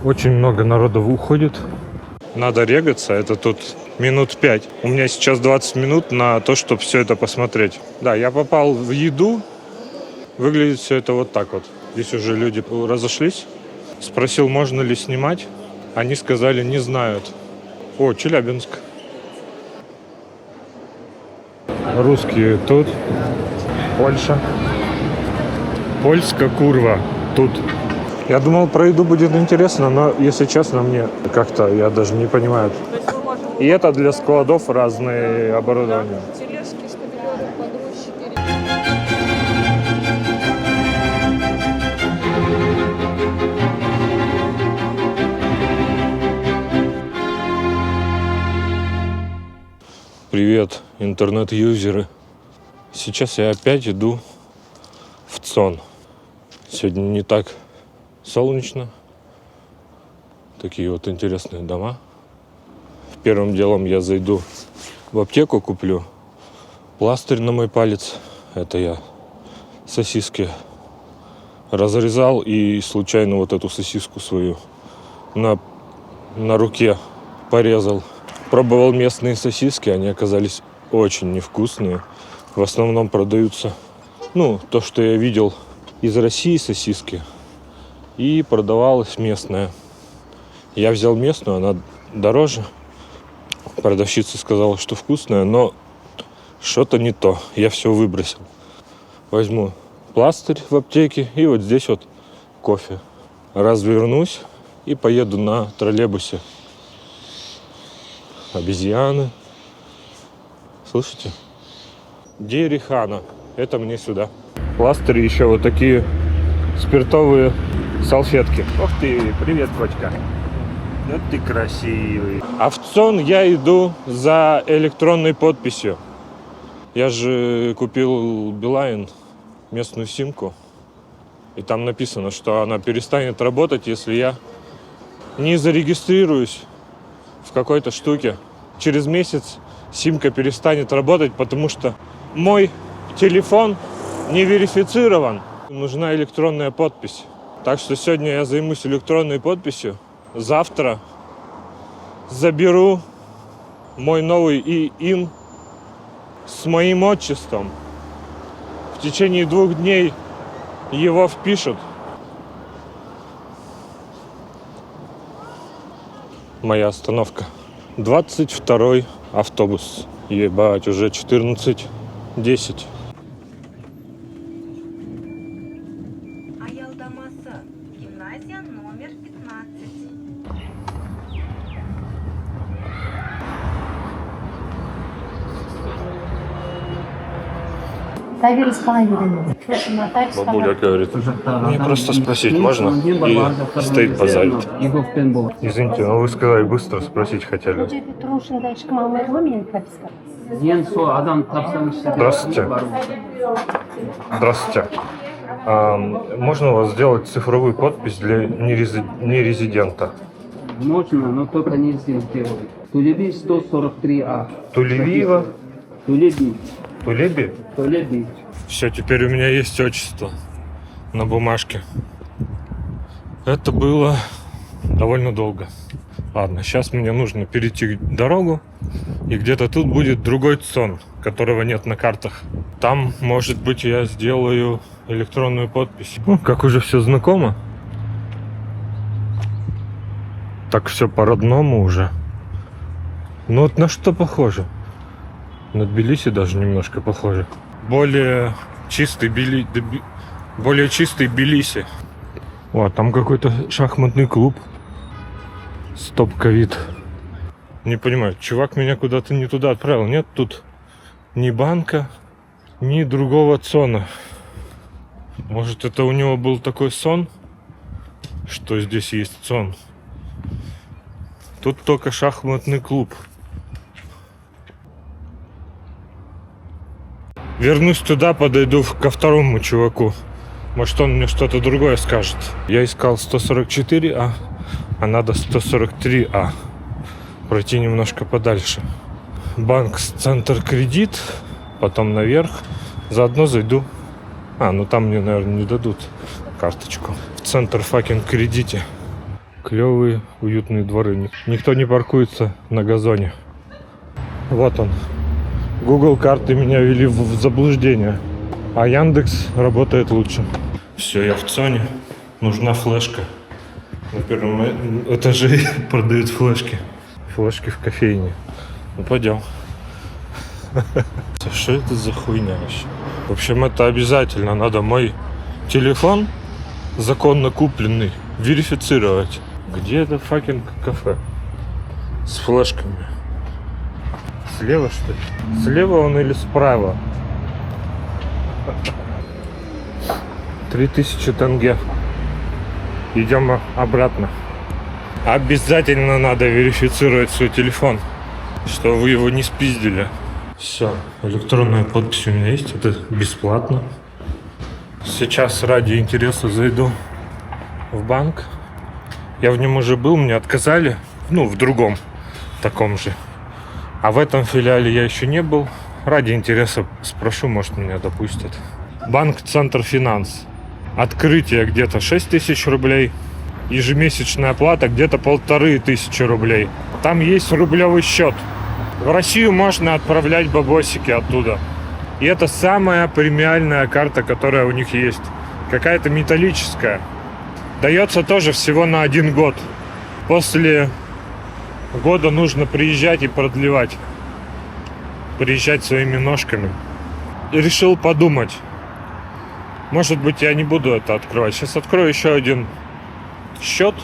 Очень много народу уходит. Надо регаться, это тут минут 5. У меня сейчас 20 минут на то, чтобы все это посмотреть. Да, я попал в еду. Выглядит все это вот так вот. Здесь уже люди разошлись. Спросил, можно ли снимать. Они сказали, не знают. О, Челябинск. Русские тут. Польша. Польска курва тут. Я думал, про еду будет интересно, но, если честно, мне как-то, я даже не понимаю. И это для складов разные оборудования. Тележки с павильоном подруг 4. Привет, интернет-юзеры. Сейчас я опять иду в ЦОН. Сегодня не так солнечно. Такие вот интересные дома. Первым делом я зайду в аптеку, куплю пластырь на мой палец. Это я сосиски разрезал и случайно вот эту сосиску свою на руке порезал. Пробовал местные сосиски, они оказались очень невкусные. В основном продаются, то, что я видел из России сосиски. и продавалась местная. Я взял местную, она дороже. Продавщица сказала, что вкусная, но что-то не то. Я все выбросил. Возьму пластырь в аптеке и вот здесь вот кофе. Развернусь и поеду на троллейбусе. Обезьяны. Слышите? Дерихана. Это мне сюда. Пластыри еще вот такие спиртовые салфетки. Ох ты, привет, котика. Вот ты красивый. А в ЦОН я иду за электронной подписью. Я же купил Билайн, местную симку. И там написано, что она перестанет работать, если я не зарегистрируюсь в какой-то штуке. Через месяц симка перестанет работать, потому что мой телефон не верифицирован. Нужна электронная подпись. Так что сегодня я займусь электронной подписью. Завтра заберу мой новый ИИН с моим отчеством. В течение 2 дней его впишут. Моя остановка. 22-й автобус. Ебать, уже 14:10. Аялдамасы. Гимназия номер 15. Бабуля говорит, мне просто спросить можно? И стоит базарит. Извините, но вы сказали быстро спросить хотели. Здравствуйте. Здравствуйте. Можно у вас сделать цифровую подпись для нерезидента? Можно, но только не здесь делают. Тулеби 143А. Тулевиева? Тулеби. Тулеби? Тулеби. Все, теперь у меня есть отчество на бумажке. Это было довольно долго. Ладно, сейчас мне нужно перейти дорогу, и где-то тут будет другой ЦОН, которого нет на картах. Там, может быть, я сделаю электронную подпись. Как уже все знакомо. Так все по-родному уже. Ну вот на что похоже? На Тбилиси даже немножко похоже. Более чистый Тбилиси. О, там какой-то шахматный клуб. Стоп, ковид. Не понимаю, чувак меня куда-то не туда отправил. Нет тут ни банка, ни другого ЦОНа. Может, это у него был такой сон, что здесь есть ЦОН. Тут только шахматный клуб. Вернусь туда, подойду ко второму чуваку. Может, он мне что-то другое скажет. Я искал 144А, а надо 143А. Пройти немножко подальше. Банк Центр Кредит, потом наверх. Заодно зайду. Ну там мне, наверное, не дадут карточку. В Центр факинг Кредите. Клевые, уютные дворы. Никто не паркуется на газоне. Вот он. Google карты меня ввели в заблуждение, а Яндекс работает лучше. Все, я в ЦОНе. Нужна флешка. На первом этаже продают флешки. Флешки в кофейне. Ну, пойдем. Что это за хуйня вообще? В общем, это обязательно. Надо мой телефон, законно купленный, верифицировать. Где это факинг кафе? С флешками. Слева, что ли? Слева он или справа? 3000 тенге. Идем обратно. Обязательно надо верифицировать свой телефон, что вы его не спиздили. Все, электронная подпись у меня есть, это бесплатно. Сейчас ради интереса зайду в банк. Я в нем уже был, мне отказали, в другом таком же. А в этом филиале я еще не был. Ради интереса спрошу, может, меня допустят. Банк Центр Финанс. Открытие где-то 6000 рублей. Ежемесячная оплата где-то 1500 рублей. Там есть рублевый счет. В Россию можно отправлять бабосики оттуда. И это самая премиальная карта, которая у них есть. Какая-то металлическая. Дается тоже всего на 1 год. После года нужно приезжать и продлевать. Приезжать своими ножками. И решил подумать. Может быть, я не буду это открывать. Сейчас открою еще один счет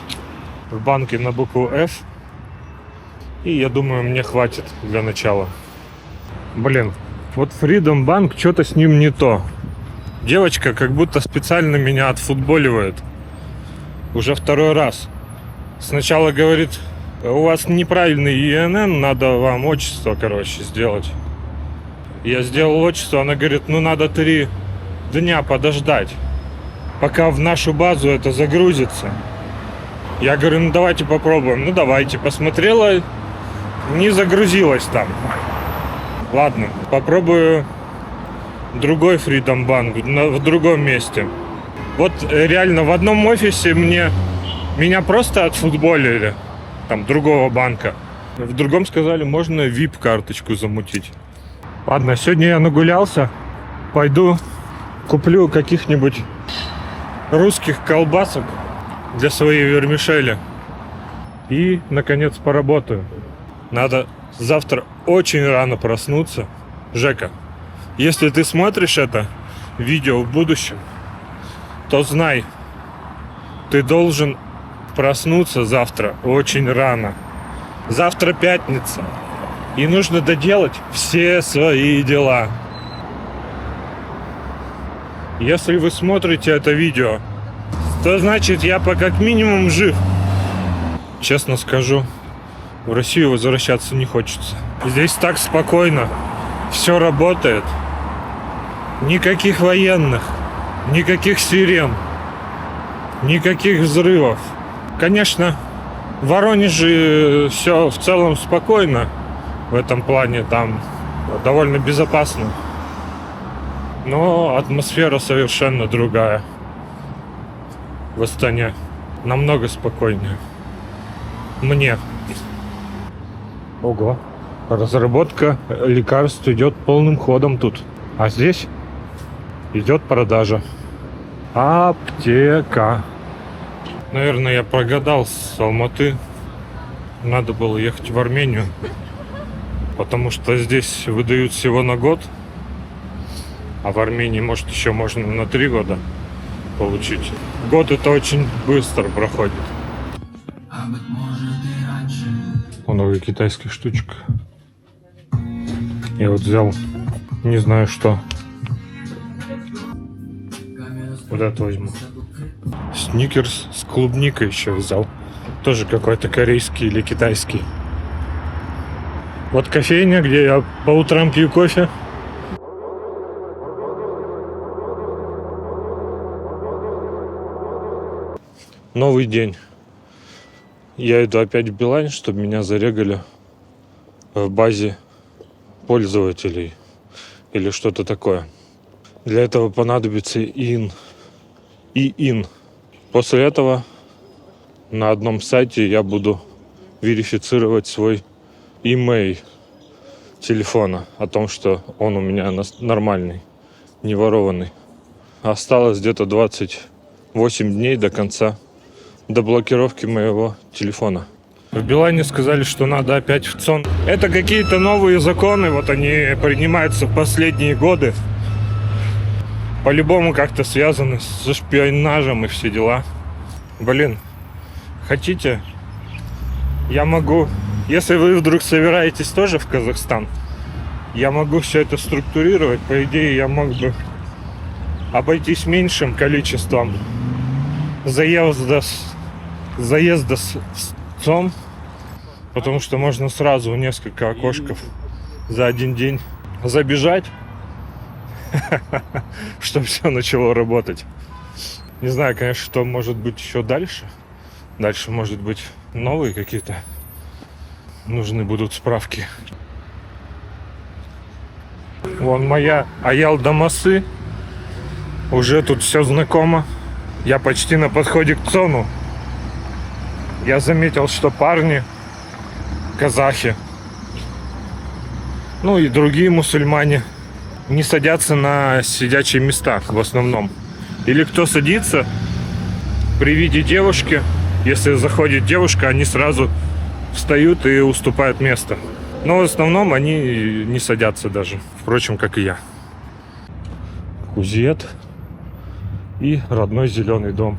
в банке на букву F. И я думаю, мне хватит для начала. Блин, вот Freedom Bank, что-то с ним не то. Девочка как будто специально меня отфутболивает. Уже 2-й раз. Сначала говорит, у вас неправильный ИНН, надо вам отчество, сделать. Я сделал отчество, она говорит, ну надо 3 дня подождать, пока в нашу базу это загрузится. Я говорю, ну давайте попробуем. Ну давайте, посмотрела, не загрузилась там. Ладно, попробую другой Freedom Bank в другом месте. Вот реально в одном офисе меня просто отфутболили, там, другого банка. В другом сказали, можно VIP-карточку замутить. Ладно, сегодня я нагулялся. Пойду куплю каких-нибудь русских колбасок для своей вермишели. И, наконец, поработаю. Надо завтра очень рано проснуться. Жека, если ты смотришь это видео в будущем, то знай, ты должен проснуться завтра очень рано. Завтра пятница. И нужно доделать все свои дела. Если вы смотрите это видео, то значит я как минимум жив. Честно скажу, в Россию возвращаться не хочется. Здесь так спокойно. Все работает. Никаких военных. Никаких сирен. Никаких взрывов. Конечно, в Воронеже все в целом спокойно. В этом плане там довольно безопасно. Но атмосфера совершенно другая. В Астане намного спокойнее. Мне. Ого. Разработка лекарств идет полным ходом тут. А здесь идет продажа. Аптека. Наверное, я прогадал с Алматы. Надо было ехать в Армению. Потому что здесь выдают всего на год. А в Армении, может, еще можно на 3 года получить. Год это очень быстро проходит. Много китайских штучек. Я вот взял, не знаю что. Вот это возьму. Сникерс с клубникой еще взял. Тоже какой-то корейский или китайский. Вот кофейня, где я по утрам пью кофе. Новый день. Я иду опять в Билайн, чтобы меня зарегали в базе пользователей или что-то такое. Для этого понадобится ИИН. После этого на одном сайте я буду верифицировать свой имейл телефона о том, что он у меня нормальный, не ворованный. Осталось где-то 28 дней до конца до блокировки моего телефона. В Билайне сказали, что надо опять в ЦОН. Это какие-то новые законы, вот они принимаются в последние годы. По-любому как-то связаны со шпионажем и все дела. Блин, хотите, я могу, если вы вдруг собираетесь тоже в Казахстан, я могу все это структурировать. По идее, я мог бы обойтись меньшим количеством заезда с ЦОМ, потому что можно сразу в несколько окошков за один день забежать, чтобы все начало работать. Не знаю, конечно, что может быть еще дальше. Дальше, может быть, новые какие-то нужны будут справки. Вон моя Аялдамасы. Уже тут все знакомо. Я почти на подходе к ЦОНу. Я заметил, что парни, казахи, ну и другие мусульмане не садятся на сидячие места в основном. Или кто садится, при виде девушки, если заходит девушка, они сразу встают и уступают место. Но в основном они не садятся даже. Впрочем, как и я. Кузет и родной зеленый дом.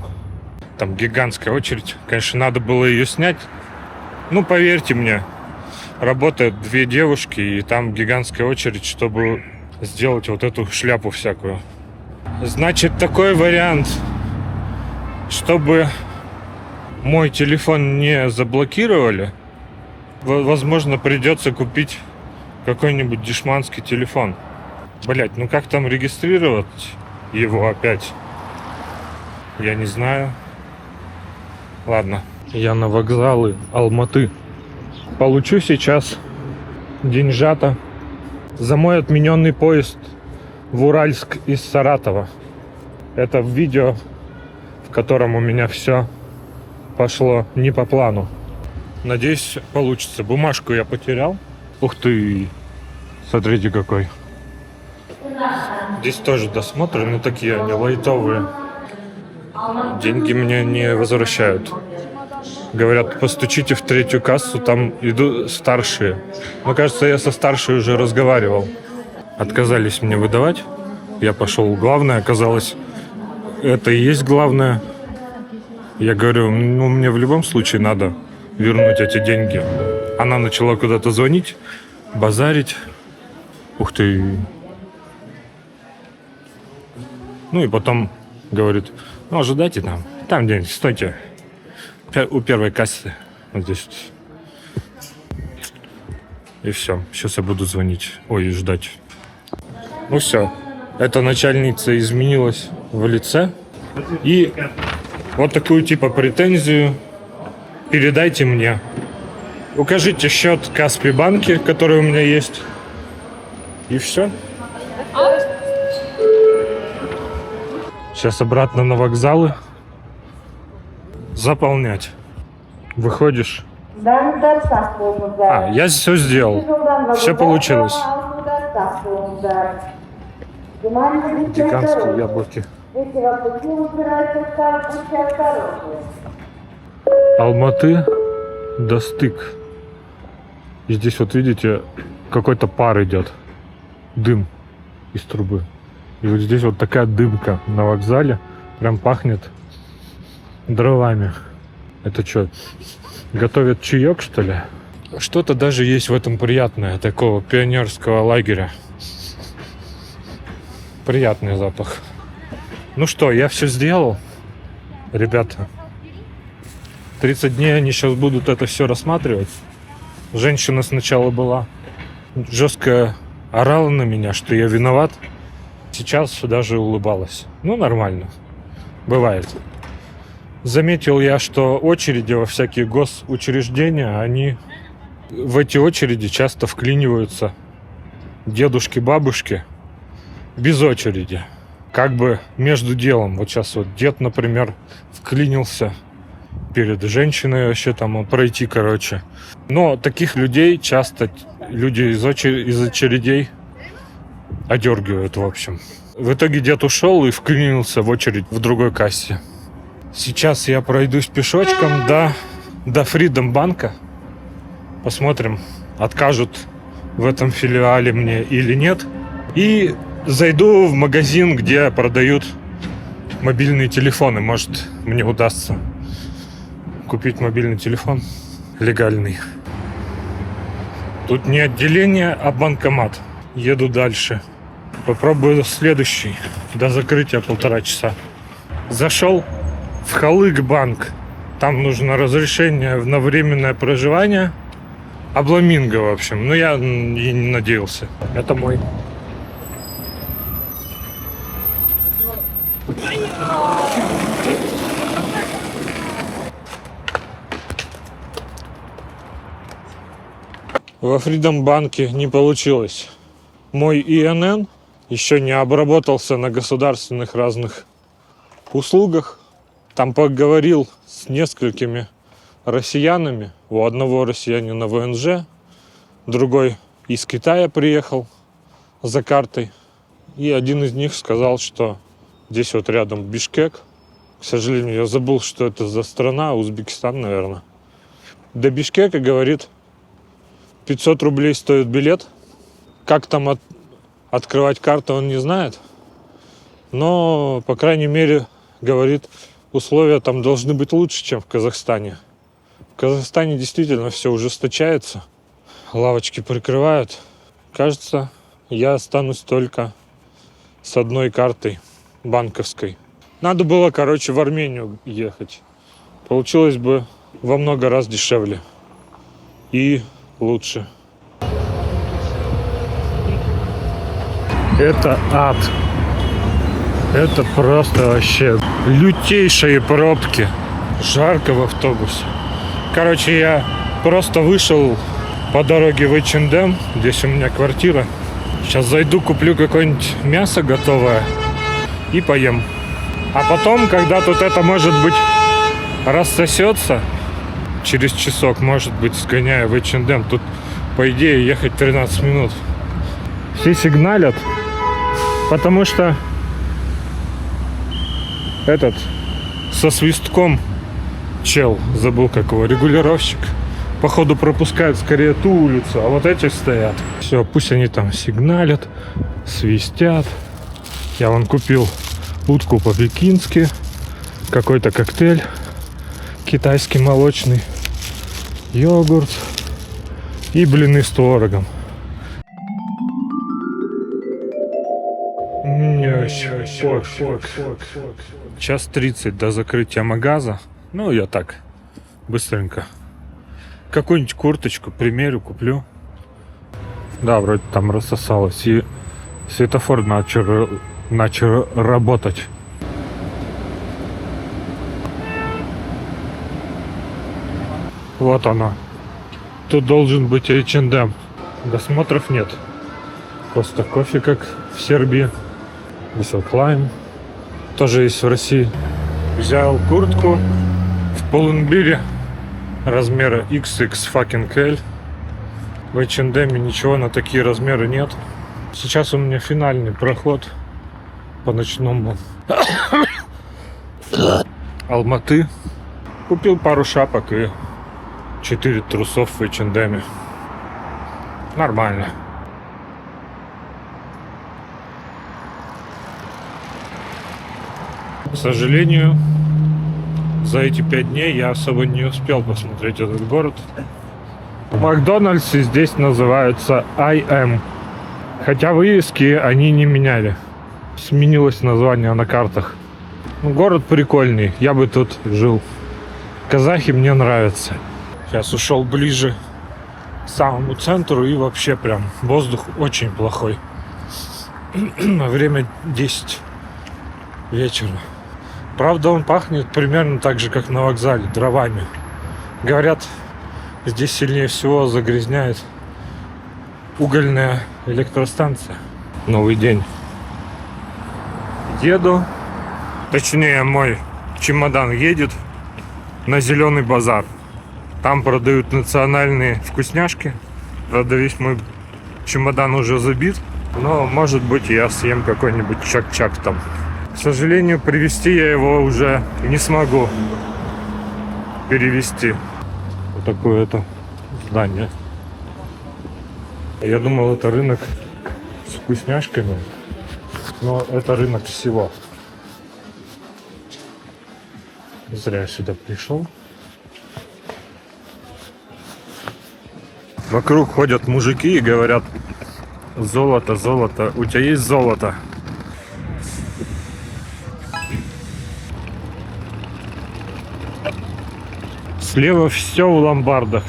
Там гигантская очередь. Конечно, надо было ее снять. Ну, поверьте мне, работают две девушки, и там гигантская очередь, чтобы сделать вот эту шляпу всякую. Значит, такой вариант, чтобы мой телефон не заблокировали, возможно, придется купить какой-нибудь дешманский телефон. Блять, ну как там регистрировать его опять? Я не знаю. Ладно. Я на вокзалы Алматы. Получу сейчас деньжата за мой отмененный поезд в Уральск из Саратова. Это видео, в котором у меня все пошло не по плану. Надеюсь, получится. Бумажку я потерял. Ух ты! Смотрите какой. Здесь тоже досмотры, но такие они лайтовые. Деньги мне не возвращают. Говорят, постучите в третью кассу, там идут старшие. Мне кажется, я со старшей уже разговаривал. Отказались мне выдавать. Я пошел в главное, оказалось, это и есть главное. Я говорю, ну мне в любом случае надо вернуть эти деньги. Она начала куда-то звонить, базарить. Ух ты. Ну и потом говорит, ну ожидайте там. Там где-нибудь, стойте. У первой кассы. Вот здесь. И все. Сейчас я буду звонить. Ой, и ждать. Ну все. Эта начальница изменилась в лице. И вот такую типа претензию передайте мне. Укажите счет Каспи банки, который у меня есть. И все. Сейчас обратно на вокзалы. Заполнять. Выходишь. Я все сделал. Все получилось. Гигантские яблоки. Алматы, Достык. И здесь вот видите, какой-то пар идет. Дым из трубы. И вот здесь вот такая дымка на вокзале. Прям пахнет дровами. Это что, готовят чаек, что ли? Что-то даже есть в этом приятное, такого пионерского лагеря. Приятный запах. Ну что, я все сделал. Ребята, 30 дней они сейчас будут это все рассматривать. Женщина сначала была жестко орала на меня, что я виноват. Сейчас даже улыбалась. Ну, нормально. Бывает. Заметил я, что очереди во всякие госучреждения, они в эти очереди часто вклиниваются дедушки, бабушки без очереди. Как бы между делом. Вот сейчас вот дед, например, вклинился перед женщиной вообще там пройти, короче. Но таких людей часто люди из очередей одергивают, в общем. В итоге дед ушел и вклинился в очередь в другой кассе. Сейчас я пройдусь пешочком до Freedom банка. Посмотрим, откажут в этом филиале мне или нет. И зайду в магазин, где продают мобильные телефоны. Может, мне удастся купить мобильный телефон легальный. Тут не отделение, а банкомат. Еду дальше. Попробую следующий. До закрытия 1,5 часа. Зашел в Халык банк. Там нужно разрешение на временное проживание. Обламинго, в общем. Но я и не надеялся. Это мой. Во Freedom банке не получилось. Мой ИНН еще не обработался на государственных разных услугах. Там поговорил с несколькими россиянами. У одного россиянина ВНЖ, другой из Китая приехал за картой. И один из них сказал, что здесь вот рядом Бишкек, К сожалению, я забыл, что это за страна, Узбекистан, наверное. До Бишкека, говорит, 500 рублей стоит билет. Как там открывать карту, он не знает. Но, по крайней мере, говорит, условия там должны быть лучше, чем в Казахстане. В Казахстане действительно все ужесточается. Лавочки прикрывают. Кажется, я останусь только с одной картой банковской. Надо было, короче, в Армению ехать. Получилось бы во много раз дешевле. И лучше. Это ад. Это просто вообще лютейшие пробки. Жарко в автобусе. Короче, я просто вышел по дороге в H&M. Здесь у меня квартира. Сейчас зайду, куплю какое-нибудь мясо готовое и поем. А потом, когда тут это, может быть, рассосется, через часок, может быть, сгоняю в H&M. Тут, по идее, ехать 13 минут. Все сигналят, потому что этот со свистком чел, забыл как его, регулировщик, походу пропускает скорее ту улицу, а вот эти стоят. Все, пусть они там сигналят, свистят. Я вон купил утку по-пекински, какой-то коктейль китайский молочный, йогурт и блины с творогом. Час 30 до закрытия магаза. Ну, я так, быстренько. Какую-нибудь курточку примерю, куплю. Да, вроде там рассосалось. И светофор начал работать. Вот оно. Тут должен быть H&M. Досмотров нет. Просто кофе, как в Сербии. Висел Клайм. Тоже есть в России. Взял куртку в Полунбире размера XX fucking L. В H&M ничего на такие размеры нет. Сейчас у меня финальный проход по ночному Алматы. Купил пару шапок и 4 трусов в H&M. Нормально. К сожалению, за эти 5 дней я особо не успел посмотреть этот город. Макдональдсы здесь называются IM. Хотя вывески они не меняли. Сменилось название на картах. Город прикольный, я бы тут жил. Казахи мне нравятся. Сейчас ушел ближе к самому центру и вообще прям воздух очень плохой. Время 10 вечера. Правда, он пахнет примерно так же, как на вокзале, дровами. Говорят, здесь сильнее всего загрязняет угольная электростанция. Новый день. Еду, точнее мой чемодан едет на Зеленый базар. Там продают национальные вкусняшки. Правда, весь мой чемодан уже забит. Но, может быть, я съем какой-нибудь чак-чак там. К сожалению, привезти я его уже не смогу. Перевезти. Вот такое это здание. Я думал, это рынок с вкусняшками. Но это рынок всего. Зря я сюда пришел. Вокруг ходят мужики и говорят: золото, золото, у тебя есть золото? Слева все в ломбардах.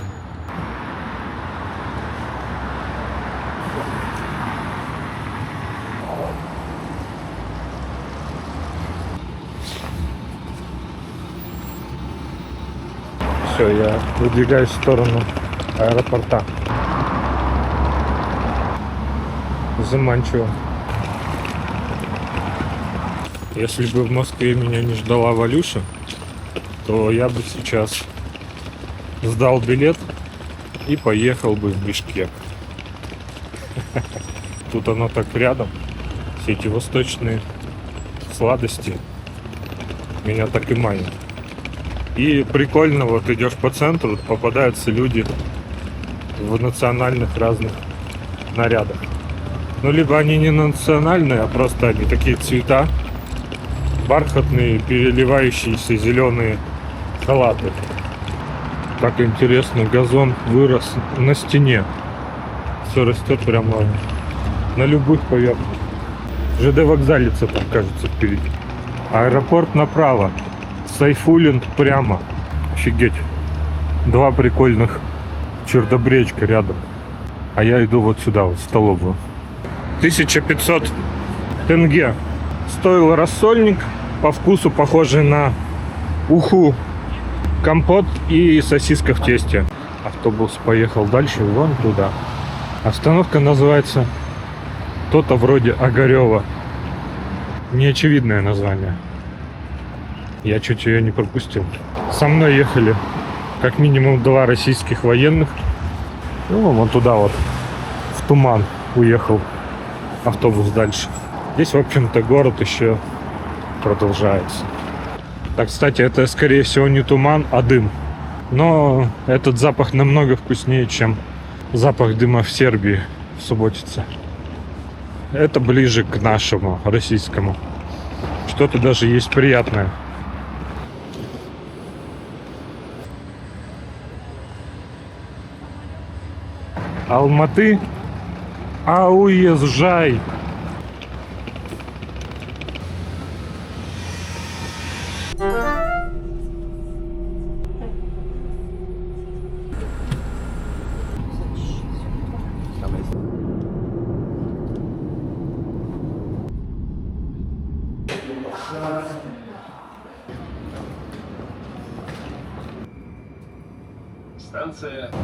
Все, я выдвигаюсь в сторону аэропорта. Заманчиво. Если бы в Москве меня не ждала Валюша, то я бы сейчас сдал билет и поехал бы в Бишкек. Тут оно так рядом. Все эти восточные сладости. Меня так и манит. И прикольно, вот идешь по центру, попадаются люди в национальных разных нарядах. Ну, либо они не национальные, а просто они такие цвета, бархатные, переливающиеся зеленые халаты. Так интересно, газон вырос на стене. Все растет прямо на любых поверхностях. ЖД вокзалица там, кажется, впереди. Аэропорт направо. Сайфуллин прямо. Офигеть. Два прикольных чердобречка рядом. А я иду вот сюда, вот в столовую. 1500 тенге стоил рассольник. По вкусу похожий на уху, компот и сосиска в тесте. Автобус поехал дальше, вон туда. Остановка называется то-то вроде Огарева. Неочевидное название. Я чуть ее не пропустил. Со мной ехали как минимум 2 российских военных. Ну, вон туда вот, в туман уехал автобус дальше. Здесь, в общем-то, город еще продолжается. Так, кстати, это, скорее всего, не туман, а дым. Но этот запах намного вкуснее, чем запах дыма в Сербии, в Субботице. Это ближе к нашему, российскому. Что-то даже есть приятное. Алматы, а уезжай.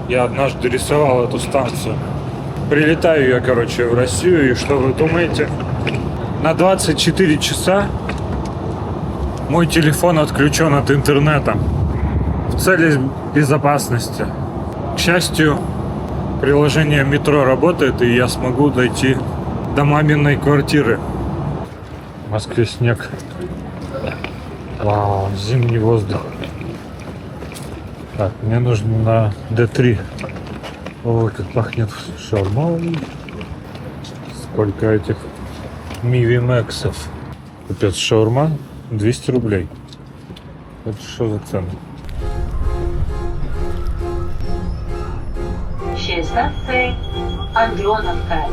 Я однажды рисовал эту станцию. Прилетаю я, короче, в Россию, и что вы думаете? На 24 часа мой телефон отключен от интернета в целях безопасности. К счастью, приложение метро работает, и я смогу дойти до маминой квартиры. В Москве снег. Вау, зимний воздух. Так, мне нужно на D3. Ой, как пахнет шаурмой. Сколько этих мивимексов. Капец, шаурма 200 рублей. Это что за цена? 16 Андроновка.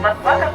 Москва,